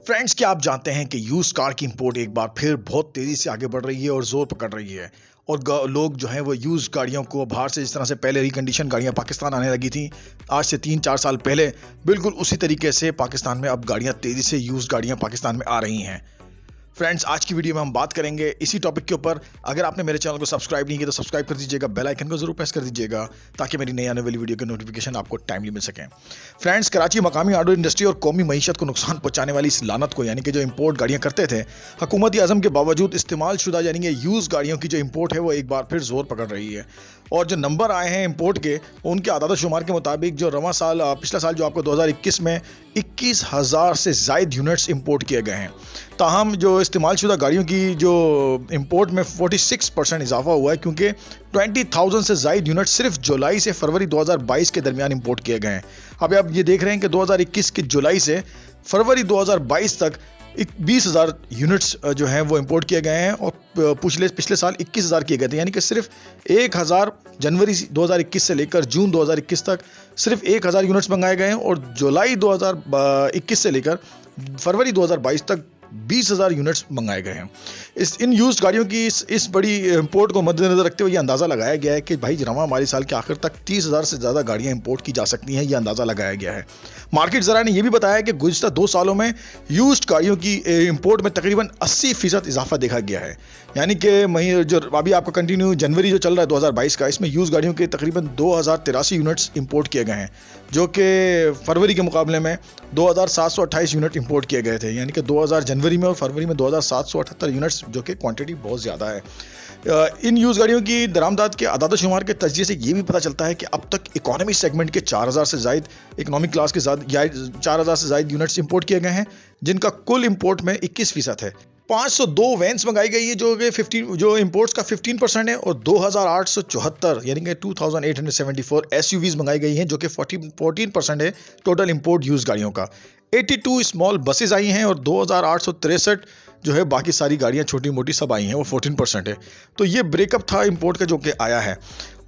Friends, क्या आप जानते हैं कि यूज्ड कार की इंपोर्ट एक बार फिर बहुत तेजी से आगे बढ़ रही है और जोर पकड़ रही है। और लोग जो हैं वो यूज्ड गाड़ियों को बाहर से, जिस तरह से पहले रिकंडीशन गाड़ियां पाकिस्तान आने लगी थी आज से 3-4 साल पहले, बिल्कुल उसी तरीके से पाकिस्तान में अब गाड़ियां तेजी से यूज्ड गाड़ियां पाकिस्तान में आ रही हैं। फ्रेंड्स, आज की वीडियो में हम बात करेंगे इसी टॉपिक के ऊपर। अगर आपने मेरे चैनल को सब्सक्राइब नहीं किया तो सब्सक्राइब कर दीजिएगा, बेल आइकन को जरूर प्रेस कर दीजिएगा ताकि मेरी नई आने वाली वीडियो के नोटिफिकेशन आपको टाइमली मिल सकें। फ्रेंड्स, कराची मकामी ऑटो इंडस्ट्री और कौमी मईशत को नुकसान पहुंचाने वाली इस लानत को, यानी कि जो इंपोर्ट गाड़ियां करते थे, हुकूमती आज़म के बावजूद इस्तेमाल शुदा यानी कि यूज गाड़ियों की जो इंपोर्ट है वो एक बार फिर जोर पकड़ रही है। और जो नंबर आए हैं इंपोर्ट के, उनके आदाद शुमार के मुताबिक जो रवां साल, पिछला साल जो आपको 2021 में 21,000 से ज़ायद यूनिट्स इंपोर्ट किए गए हैं। ताहम जो इस्तेमाल शुदा गाड़ियों की जो इंपोर्ट में 46% इजाफा हुआ है, क्योंकि 20,000 से ज़ायद यूनिट सिर्फ जुलाई से फरवरी 2022 के दरमियान इंपोर्ट किए गए हैं। अब आप ये देख रहे हैं कि 2021 के जुलाई से फरवरी 2022 तक 20,000 यूनिट्स जो हैं वो इंपोर्ट किए गए हैं और पिछले साल 21,000 किए गए थे। यानी कि सिर्फ 1,000 जनवरी 2021 से लेकर जून 2021 तक सिर्फ 1,000 यूनिट्स मंगाए गए हैं और जुलाई 2021 से लेकर फरवरी 2022 तक 20,000 यूनिट्स मंगाए गए हैं। इन यूज्ड गाड़ियों की इस बड़ी इंपोर्ट को मद्देनजर रखते हुए ये अंदाज़ा लगाया गया है कि भाई रवां माली साल के आखिर तक 30,000 से ज़्यादा गाड़ियां इंपोर्ट की जा सकती हैं, ये अंदाज़ा लगाया गया है। मार्केट ज़रा ने यह भी बताया कि गुज़िश्ता 2 सालों में यूज्ड गाड़ियों की इंपोर्ट में तकरीबन 80% इजाफा देखा गया है। यानी कि जो अभी आपका कंटिन्यू जनवरी जो चल रहा है 2022 का, इसमें यूज्ड गाड़ियों के तकरीबन 2,083 यूनिट्स इंपोर्ट किए गए हैं, जो कि फरवरी के मुकाबले में 2,728 यूनिट इंपोर्ट किए गए थे। यानी कि 2000 जनवरी में और फरवरी में 2,778 यूनिट्स, जो कि क्वांटिटी बहुत ज़्यादा है। इन यूज गाड़ियों की दरामदाद के आदाद शुमार के तजज़िये से ये भी पता चलता है कि अब तक इकोनॉमी सेगमेंट के 4,000 से ज़ायद, इकोनॉमिक क्लास के साथ 4,000 से ज़ायद यूनिट्स इंपोर्ट किए गए हैं, जिनका कुल इंपोर्ट में 21% है। 502 वैन्स मंगाई गई है, जो इंपोर्ट्स का 15% है, और 2,874 यानी कि 2,874 एसयूवीज मंगाई गई हैं, जो कि 14% है टोटल इंपोर्ट यूज गाड़ियों का। 82 स्मॉल बसेस आई हैं और 2,863 जो है बाकी सारी गाड़ियां छोटी मोटी सब आई हैं, वो 14% है। तो ये ब्रेकअप था इंपोर्ट का जो कि आया है।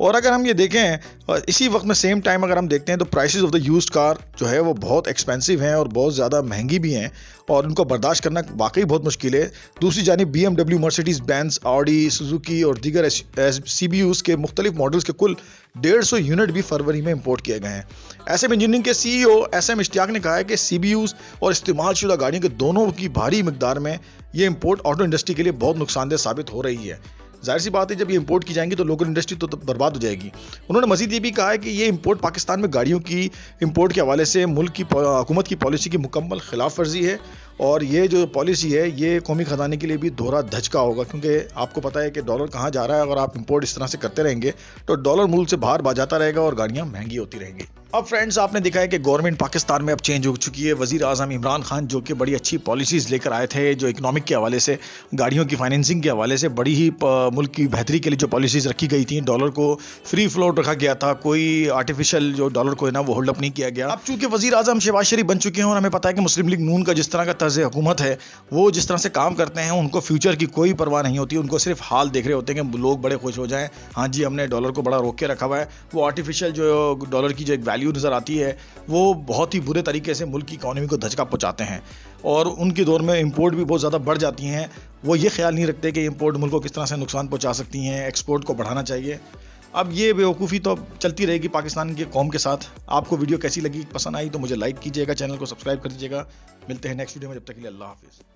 और अगर हम ये देखें इसी वक्त में सेम टाइम अगर हम देखते हैं तो prices of the used car जो है वो बहुत एक्सपेंसिव हैं और बहुत ज़्यादा महंगी भी हैं और उनको बर्दाश्त करना वाकई बहुत मुश्किल है। दूसरी जानिब BMW, Mercedes Benz, Audi, Suzuki और दीगर CBUs के मुख्तलिफ मॉडल्स के कुल 150 यूनिट भी फरवरी में इंपोर्ट किए गए हैं। SM इंजीनियरिंग के CEO SM इश्तियाक ने कहा है कि CBUs और इस्तेमाल शुदा गाड़ियों के दोनों की भारी मिकदार में ये इंपोर्ट ऑटो इंडस्ट्री के लिए बहुत नुकसानदेह साबित हो रही है। जाहिर सी बात है, जब ये इंपोर्ट की जाएंगी तो लोकल इंडस्ट्री तो बर्बाद हो जाएगी। उन्होंने मजीद ये भी कहा है कि ये इंपोर्ट पाकिस्तान में गाड़ियों की इंपोर्ट के हवाले से मुल्क की हुकूमत की पॉलिसी की मुकम्मल खिलाफ वर्जी है और ये जो पॉलिसी है ये कौमी खजाने के लिए भी दोहरा धचका होगा, क्योंकि आपको पता है कि डॉलर कहाँ जा रहा है। अगर आप इंपोर्ट इस तरह से करते रहेंगे तो डॉलर मुल्क से बाहर जाता रहेगा और गाड़ियाँ महंगी होती रहेंगी। अब फ्रेंड्स, आपने देखा है कि गवर्नमेंट पाकिस्तान में अब चेंज हो चुकी है। वज़ीर आज़म इमरान खान जो कि बड़ी अच्छी पॉलिसीज़ लेकर आए थे, जो इकोनॉमिक के हवाले से, गाड़ियों की फाइनेंसिंग के हवाले से बड़ी ही मुल्क की बेहतरी के लिए जो पॉलिसीज़ रखी गई थी, डॉलर को फ्री फ्लोट रखा गया था, कोई आर्टिफिशियल जो डॉलर को है ना वो होल्ड अप नहीं किया गया। अब चूंकि वज़ीर आज़म शहबाज शरीफ बन चुके हैं और हमें पता है कि मुस्लिम लीग नून का जिस तरह का तर्ज हुकूमत है, वो जिस तरह से काम करते हैं, उनको फ्यूचर की कोई परवाह नहीं होती। उनको सिर्फ हाल देख रहे होते हैं कि लोग बड़े खुश हो जाएं, हाँ जी हमने डॉलर को बड़ा रोक के रखा हुआ है। वो आर्टिफिशियल जो डॉलर की जो एक वैल्यू नज़र आती है वो बहुत ही बुरे तरीके से मुल्क की इकोनॉमी को धचका पहुंचाते हैं और उनके दौर में इंपोर्ट भी बहुत ज़्यादा बढ़ जाती हैं। वो ये ख्याल नहीं रखते कि इंपोर्ट मुल्क को किस तरह से नुकसान पहुंचा सकती हैं, एक्सपोर्ट को बढ़ाना चाहिए। अब ये बेवकूफ़ी तो चलती रहेगी पाकिस्तान की कौम के साथ। आपको वीडियो कैसी लगी, पसंद आई तो मुझे लाइक कीजिएगा, चैनल को सब्सक्राइब कर दीजिएगा। मिलते हैं नेक्स्ट वीडियो में, जब तक के लिए अल्लाह हाफिज़।